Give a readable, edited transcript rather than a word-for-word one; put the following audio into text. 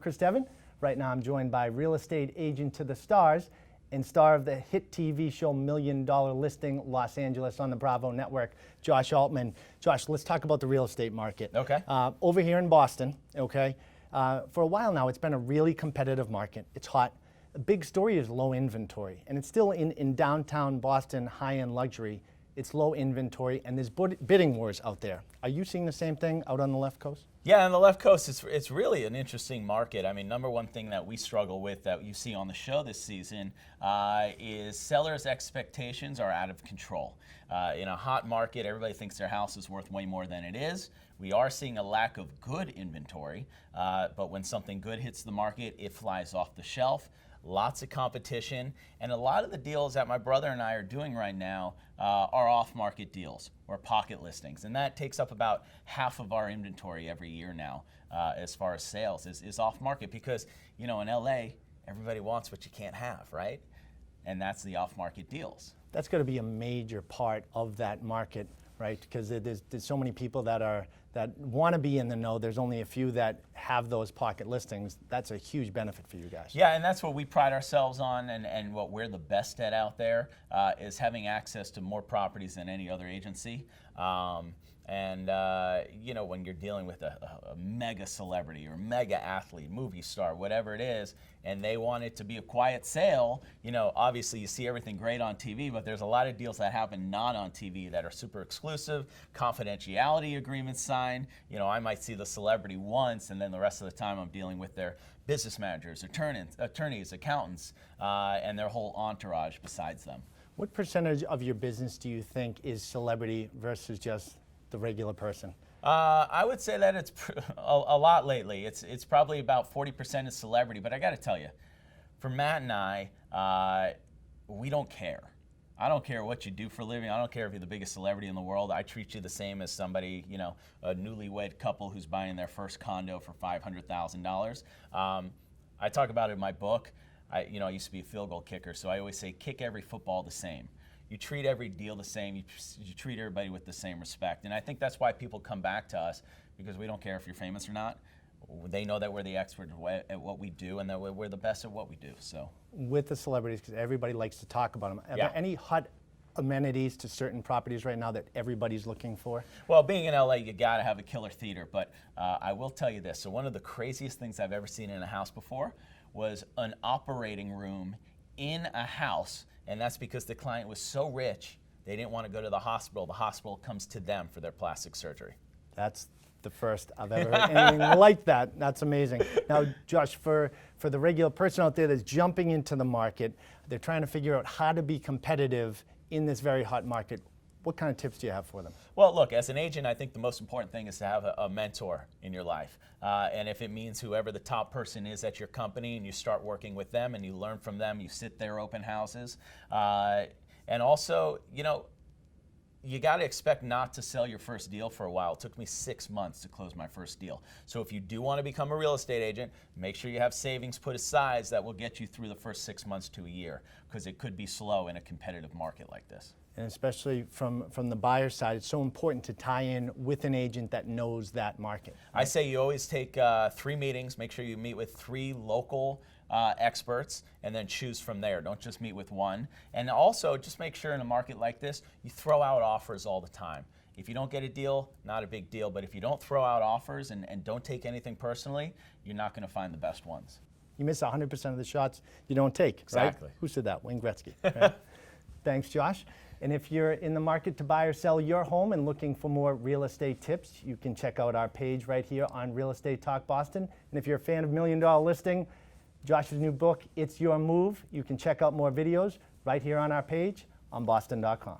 Chris Devon. Right now I'm joined by real estate agent to the stars and star of the hit TV show $1 Million Listing Los Angeles on the Bravo Network, Josh Altman. Josh, let's talk about the real estate market. Okay. Over here in Boston, okay, for a while now it's been a really competitive market. It's hot. The big story is low inventory, and it's still in downtown Boston, high-end luxury. It's low inventory, and there's bidding wars out there. Are you seeing the same thing out on the left coast? Yeah, on the left coast, it's really an interesting market. I mean, number one thing that we struggle with that you see on the show this season is sellers' expectations are out of control. In a hot market, everybody thinks their house is worth way more than it is. We are seeing a lack of good inventory, but when something good hits the market, it flies off the shelf. Lots of competition, and a lot of the deals that my brother and I are doing right now are off-market deals or pocket listings, and that takes up about half of our inventory every year now as far as sales is off-market because, you know, in LA, everybody wants what you can't have, right? And that's the off-market deals. That's going to be a major part of that market, right? Because there's so many people that want to be in the know. There's only a few that have those pocket listings. That's a huge benefit for you guys. Yeah, and that's what we pride ourselves on, and what we're the best at out there is having access to more properties than any other agency. You know, when you're dealing with a mega celebrity or mega athlete, movie star, whatever it is, and they want it to be a quiet sale, you know, obviously you see everything great on TV, but there's a lot of deals that happen not on TV that are super exclusive, confidentiality agreements signed. You know, I might see the celebrity once, and then the rest of the time I'm dealing with their business managers, attorneys, accountants, and their whole entourage besides them. What percentage of your business do you think is celebrity versus just the regular person? I would say that it's a lot lately. It's probably about 40% is celebrity, but I got to tell you, for Matt and I, we don't care. I don't care what you do for a living. I don't care if you're the biggest celebrity in the world. I treat you the same as somebody, you know, a newlywed couple who's buying their first condo for $500,000. I talk about it in my book. I used to be a field goal kicker, so I always say kick every football the same. You treat every deal the same. You treat everybody with the same respect. And I think that's why people come back to us, because we don't care if you're famous or not. They know that we're the expert at what we do and that we're the best at what we do. So, with the celebrities, because everybody likes to talk about them, are there any hot amenities to certain properties right now that everybody's looking for? Well, being in LA, you got to have a killer theater. But I will tell you this. So one of the craziest things I've ever seen in a house before was an operating room in a house. And that's because the client was so rich, they didn't want to go to the hospital. The hospital comes to them for their plastic surgery. That's the first I've ever heard anything like that. That's amazing. Now, Josh, for the regular person out there that's jumping into the market, they're trying to figure out how to be competitive in this very hot market. What kind of tips do you have for them? Well, look, as an agent, I think the most important thing is to have a mentor in your life. And if it means whoever the top person is at your company and you start working with them and you learn from them, you sit their open houses. And also, you know, you got to expect not to sell your first deal for a while. It took me 6 months to close my first deal. So if you do want to become a real estate agent, make sure you have savings put aside that will get you through the first 6 months to a year, because it could be slow in a competitive market like this. And especially from the buyer side, it's so important to tie in with an agent that knows that market. I say you always take 3 meetings. Make sure you meet with 3 local experts and then choose from there. Don't just meet with one. And also, just make sure in a market like this, you throw out offers all the time. If you don't get a deal, not a big deal. But if you don't throw out offers and don't take anything personally, you're not going to find the best ones. You miss 100% of the shots you don't take, exactly. Right? Who said that? Wayne Gretzky. Right? Thanks, Josh. And if you're in the market to buy or sell your home and looking for more real estate tips, you can check out our page right here on Real Estate Talk Boston. And if you're a fan of $1 Million Listing, Josh's new book, It's Your Move, you can check out more videos right here on our page on boston.com.